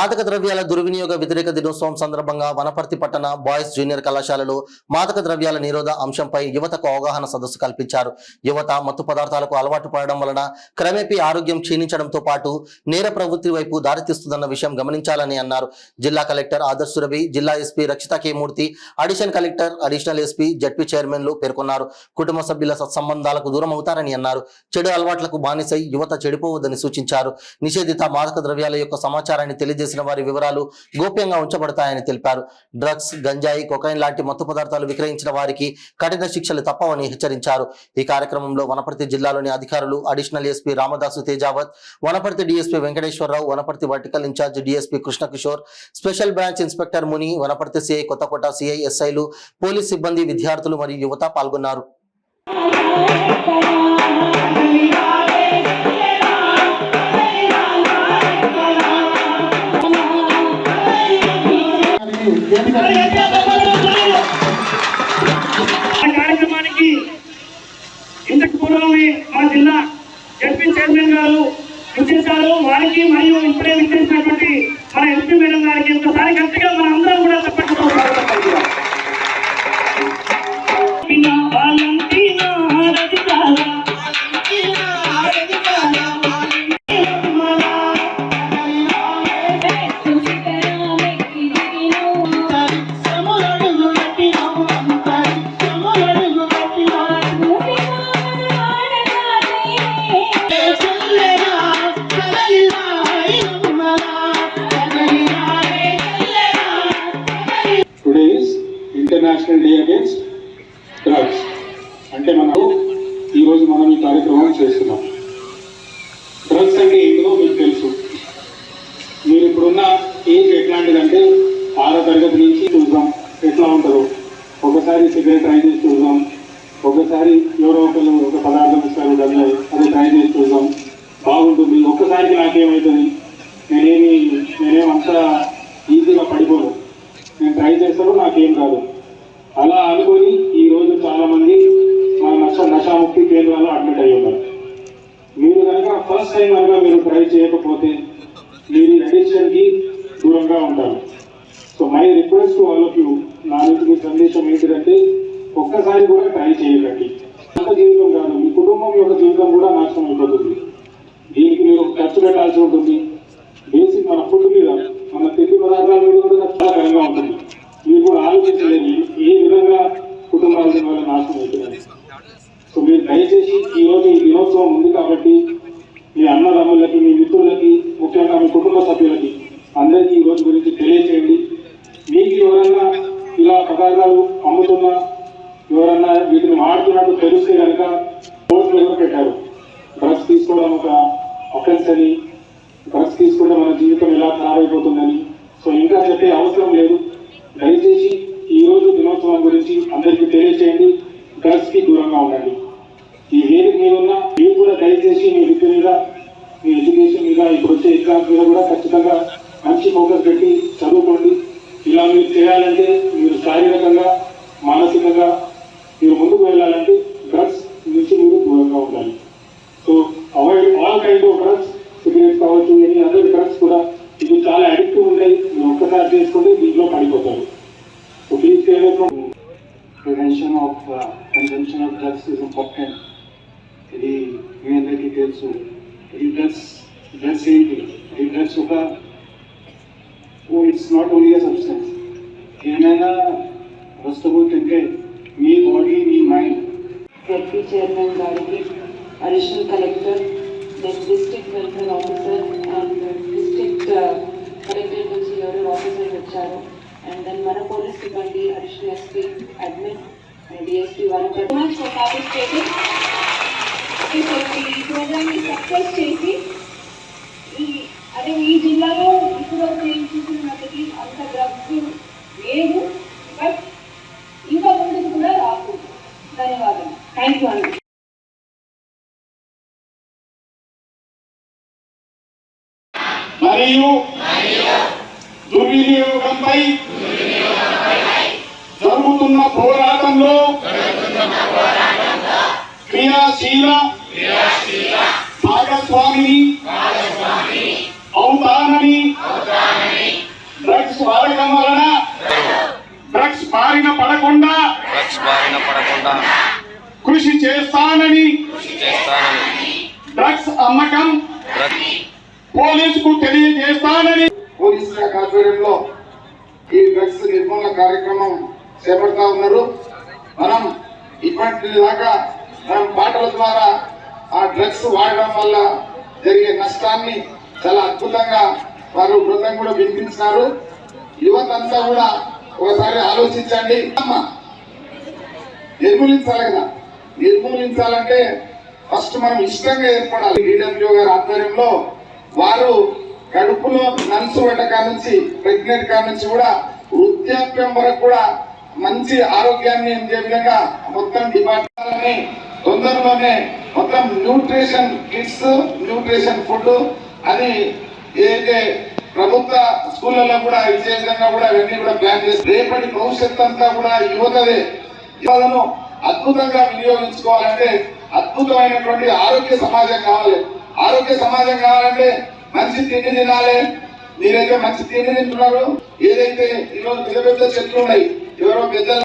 మాదక ద్రవ్యాల దుర్వినియోగ వ్యతిరేక దినోత్సవం సందర్భంగా వనపర్తి పట్టణ బాయ్స్ జూనియర్ కళాశాలలో మాదక ద్రవ్యాల నిరోధ అంశంపై యువతకు అవగాహన సదస్సు కల్పించారు. యువత మత్తు పదార్థాలకు అలవాటు పడడం వలన క్రమేపీ ఆరోగ్యం క్షీణించడంతో పాటు నేర ప్రవృత్తి వైపు దారితీస్తుందన్న విషయం గమనించాలని అన్నారు. జిల్లా కలెక్టర్ ఆదర్శ్ సురభి, జిల్లా SP Rakshitha K Murthy, additional collector, additional SP, ZP చైర్మన్లు పేర్కొన్నారు. కుటుంబ సభ్యుల సత్సంబంధాలకు దూరం అవుతారని అన్నారు. చెడు అలవాట్లకు బానిసై యువత చెడిపోవద్దని సూచించారు. నిషేధిత మాదక ద్రవ్యాల యొక్క సమాచారాన్ని తెలియజేసిన వారి వివరాలు గోప్యంగా ఉంచబడతాయని తెలిపారు. డ్రగ్స్, గంజాయి, కొకైన్ లాంటి మత్తు పదార్థాలు విక్రయించిన వారికి కఠిన శిక్షలు తప్పవని హెచ్చరించారు. ఈ కార్యక్రమంలో వనపర్తి జిల్లాలోని అధికారులు, additional SP Ramadasu Tejavath, Wanaparthy DSP Venkateswararao, Wanaparthy vertical incharge DSP Krishnakishore, special branch inspector Muni, Wanaparthy CI Kothakota, CI, ఎస్ఐలు, పోలీస్ సిబ్బంది, విద్యార్థులు మరియు యువత పాల్గొన్నారు. కార్యక్రమానికి ఇంతకు పూర్వమే మా జిల్లా జడ్పీ చైర్మన్ గారు విచ్చేశారు. వారికి మరియు ఇప్పుడే విచ్చేసినటువంటి మన ఎస్పీ మేడం గారికి ఇంకోసారి గట్టిగా మన అందరం కూడా తప్పకుండా ఇంటర్నేషనల్ డే అగేన్స్ట్ డ్రగ్స్ అంటే మనం ఈరోజు ఈ కార్యక్రమం చేస్తున్నాం. డ్రగ్స్ అంటే ఏంటో మీకు తెలుసు. మీరు ఇప్పుడున్న ఏజ్ ఎట్లాంటిదంటే 6వ తరగతి నుంచి చూద్దాం ఎట్లా ఉంటారో. ఒకసారి సిగరెట్ ట్రై చేసి చూద్దాం, ఒకసారి ఎవరో ఒకరు ఒక పదార్థం ఇస్తారు డబ్బులు, అది ట్రై చేసి చూద్దాం, బాగుంటుంది. ఒక్కసారికి నాకేమవుతుంది, నేనేమంతా ఈజీగా పడిపోను, నేను ట్రై చేస్తాను, నాకేం కాదు అలా అనుకుని ఈరోజు చాలామంది మన నషాముక్తి కేంద్రాల్లో అడ్మిట్ అయ్యి ఉన్నారు. మీరు కనుక ఫస్ట్ టైం కనుక మీరు ట్రై చేయకపోతే మీరు అడిక్షన్కి దూరంగా ఉంటారు. So my request to all of you, నా నుంచి మీ సందేశం ఏంటిదంటే ఒక్కసారి కూడా ట్రై చేయకండి. అంత జీవితం కాదు, మీ కుటుంబం యొక్క జీవితం కూడా నాశనం అయిపోతుంది. దీనికి మీరు ఖర్చు పెట్టాల్సి ఉంటుంది. బేసిక్ మన ఫుడ్ మీద, మన తిండి పదార్థాల మీద కూడా చాలా కరంగా ఉంటుంది. మీరు కూడా ఆలోచించలేదు ఏ విధంగా కుటుంబాల వల్ల నాశనం అవుతుంది. సో మీరు దయచేసి ఈరోజు ఈ దినోత్సవం ఉంది కాబట్టి మీ అన్నదమ్ములకి, మీ మిత్రులకి, ముఖ్యంగా మీ కుటుంబ సభ్యులకి అందరికీ ఈ రోజు గురించి తెలియచేయండి. మీకు ఎవరన్నా ఇలా పదార్థాలు అమ్ముతున్నా, ఎవరన్నా వీటిని వాడుతున్నట్టు తెలిస్తే కనుక కోర్టులు కూడా పెట్టారు. డ్రగ్స్ తీసుకోవడం ఒక అఫెన్స్ అని, డ్రగ్స్ తీసుకుంటే మన జీవితం ఎలా ఖరాబైపోతుందని. సో ఇంకా చెప్పే అవసరం లేదు. దయచేసి ఈ రోజు దినోత్సవం గురించి అందరికీ తెలియచేయండి. డ్రగ్స్ కి దూరంగా ఉండండి. ఈ వేదిక మీద ఉన్న మీరు కూడా దయచేసి మీ విద్య మీద, మీ ఎడ్యుకేషన్ మీద, ఇప్పుడు వచ్చే ఎగ్జామ్స్ మీద కూడా ఖచ్చితంగా మంచి ఫోకస్ పెట్టి చదువుకోండి. ఇలా మీరు చేయాలంటే, మీరు శారీరకంగా, మానసికంగా మీరు ముందుకు వెళ్ళాలంటే డ్రగ్స్ నుంచి మీరు దూరంగా ఉండాలి. So avoid all kind of drugs, cigarettes కావచ్చు, ఎనీ అదర్ డ్రగ్స్ కూడా ఇది చాలా అడిక్టివ్ ఉంటాయి. మీరు ఒక్కసారి చేసుకుంటే దీంట్లో పడిపోతారు. So please prevention of consumption of drugs is important. ఇది మీ అందరికీ తెలుసు. ఈ డ్రగ్స్ ఏంటి? ఈ డ్రగ్స్ ఒక ఇట్స్ నాట్ ఓన్లీ సబ్స్టెన్స్. ఏమైనా వస్తువులు తింటే మీ బాడీ, మీ మైండ్. జడ్పీ చైర్మన్ గారికి, additional collector, district welfare officer and district collector నుంచి ఎవరు ఆఫీసర్స్ వచ్చారు. అండ్ దెన్ మన పోలీస్ సిబ్బంది, additional SP, admin and DSP వారు పార్టిసిపేటెడ్. ఈ ప్రోగ్రామ్ని సక్సెస్ చేసి ఈ జిల్లాలో ఇప్పుడు చూసినప్పటికీ అంత డ్రగ్స్ లేదు, బట్ ఇంకా ముందుకు కూడా రాకూడదు. ధన్యవాదాలు. థ్యాంక్ యూ అండి. మరియు దుర్వినియోగంపై జరుగుతున్న పోరాటంలో క్రియాశీల భాగస్వామిని అవుతానని కృషి చేస్తానని డ్రగ్స్ అమ్మకం పోలీసుకు తెలియజేస్తానని పోలీసు శాఖ ఆధ్వర్యంలో ఈ డ్రగ్స్ నిర్మూలన కార్యక్రమం చేపడతా ఉన్నారు. మనం ఇప్పటిదాకా మనం పాటల ద్వారా ఆ డ్రగ్స్ వాడడం వల్ల జరిగే నష్టాన్ని చాలా అద్భుతంగా వారు బృందం కూడా వినిపించినారు. యువత అంతా కూడా ఒకసారి ఆలోచించండి. నిర్మూలించాలి కదా, నిర్మూలించాలంటే ఫస్ట్ మనం ఇష్టంగా ఏర్పడాలి. DWO గారి ఆధ్వర్యంలో వారు కడుపులో నలుసు పెట్టక నుంచి ప్రెగ్నెంట్ కా నుంచి కూడా వృద్ధాప్యం వరకు కూడా మంచి ఆరోగ్యాన్ని ఇచ్చే విధంగా మొత్తం డిపార్ట్మెంట్ తొందరలోనే మొత్తం న్యూట్రిషన్ కిట్స్, న్యూట్రిషన్ ఫుడ్ అది ఏదైతే ప్రభుత్వ స్కూళ్ళలో కూడా ఇచ్చే విధంగా కూడా అవన్నీ కూడా ప్లాన్ చేసి రేపటి భవిష్యత్ అంతా కూడా యువతదే. యువతను అద్భుతంగా వినియోగించుకోవాలంటే అద్భుతమైనటువంటి ఆరోగ్య సమాజం కావాలి. ఆరోగ్య సమాజం కావాలంటే మంచి తిండి తినాలి. మీరైతే మంచి తిండి తింటున్నారు. ఏదైతే ఈరోజు పెద్ద పెద్ద చెట్లు ఉన్నాయి, ఎవరో పెద్దలు